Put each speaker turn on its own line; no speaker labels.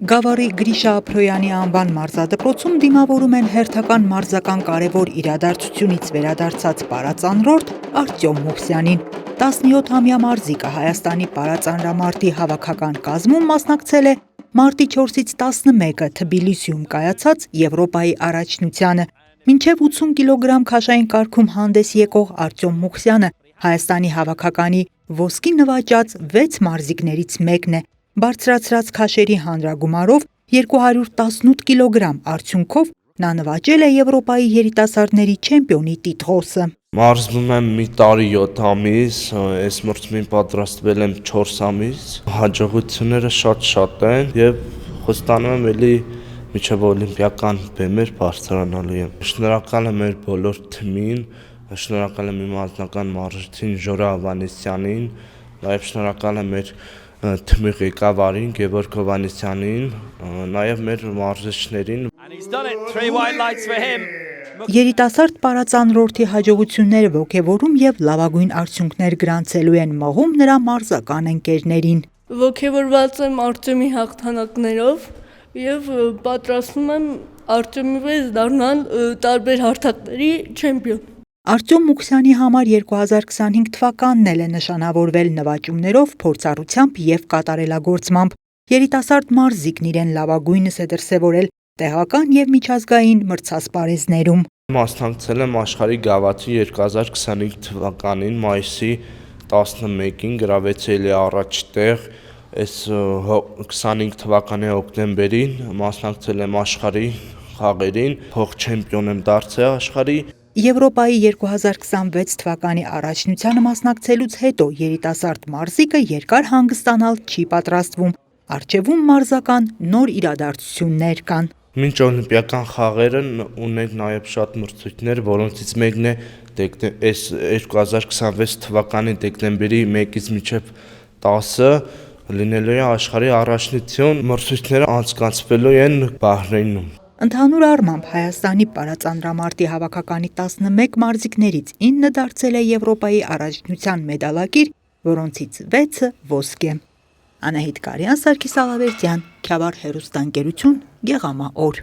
Գավառի Գրիշա Ափրոյանի անվան մարզադպրոցում դիմավորում են հերթական մարզական կարևոր իրադարձությունից վերադարձած պարածանրորդ Արտյոմ Մովսյանին։ 17-ամյա մարզիկը Հայաստանի պարածանրամարտի հավաքական կազմում մասնակցել է մարտի 4-ից 11-ը Թբիլիսիում կայացած Եվրոպայի առաջնությանը։ Մինչև 80 կիլոգրամ քաշային կարգում հանդես եկող Արտյոմ Մովսյանը Հայաստանի հավաքականի ոսկի նվաճած 6 մարզիկներից մեկն է։ Բարձրացրած քաշերի հանրագումարով 218 կիլոգրամ արդյունքով նա նվաճել է Եվրոպայի երիտասարդների չեմպիոնի տիտղոսը։
Մարզվում եմ մի տարի 7 ամիս, այս մրցումին պատրաստվել եմ 4 ամիս, հաջողությունները շատ են եւ խոստանում եմ էլի մինչև օլիմպիական բեմեր բարձրանալու եմ։ Շնորհակալ եմ մեր բոլոր թիմին, շնորհակալ եմ իմ անձնական մարզչին Ժորա Ավանեսյանին, նաեւ շնորհակալ եմ մեր թիմի ղեկավարին Գևորգ Հովհաննիսյանին, նաեւ մեր մարզիչներին։
Երիտասարդ պարածանրորդի հաջողությունները ոգևորում եւ լավագույն արդյունքներ գրանցելու են մղում նրա մարզական ընկերներին։
Ոգևորված եմ Արտյոմի հաղթանակներով եւ պատրաստվում եմ Արտյոմի պես դառնալ տարբեր հարթակների չեմպիոն։
Արտյոմ Մովսյանի համար 2025 թվականն էլ է նշանավորվել նվաճումներով, փորձառությամբ եւ կատարելագործմամբ։ Երիտասարդ մարզիկն իրեն լավագույնս է դրսեւորել տեղական եւ միջազգային մրցասպարեզներում։
Մասնակցել եմ աշխարհի գավաթի 2025 թվականին մայիսի 11-ին գրավեցի էլի առաջ տեղ, այս 25 թվականի հոկտեմբերին մասնակցել եմ աշխարհի խաղերին, փոխ չեմպիոն եմ դարձել աշխարհի։
Եվրոպայի 2026 թվականի առաջնությանը մասնակցելուց հետո երիտասարդ մարզիկը երկար հանգստանալ չի պատրաստվում։ Առջևում մարզական նոր իրադարձություններ կան։
Մինչ օլիմպիական խաղերն ունենք նաև շատ մրցույթներ, որոնցից մեկն է այս 2026 թվականի դեկտեմբերի 1-ից մինչև 10-ը լինելու է աշխարհի առաջնություն, մրցույթները անցկացվելու են Բահրեյնում։
Ընդհանուր առմամբ Հայաստանի պարածանրամարտի հավաքականի 11 մարզիկներից 9 դարձել է Եվրոպայի առաջնության մեդալակիր, որոնցից 6-ը ոսկե։ Անահիտ Կարյան, Սարգիս Ալավերդյան, Քյավառ հեռուստաընկերություն, Գեղամա օր։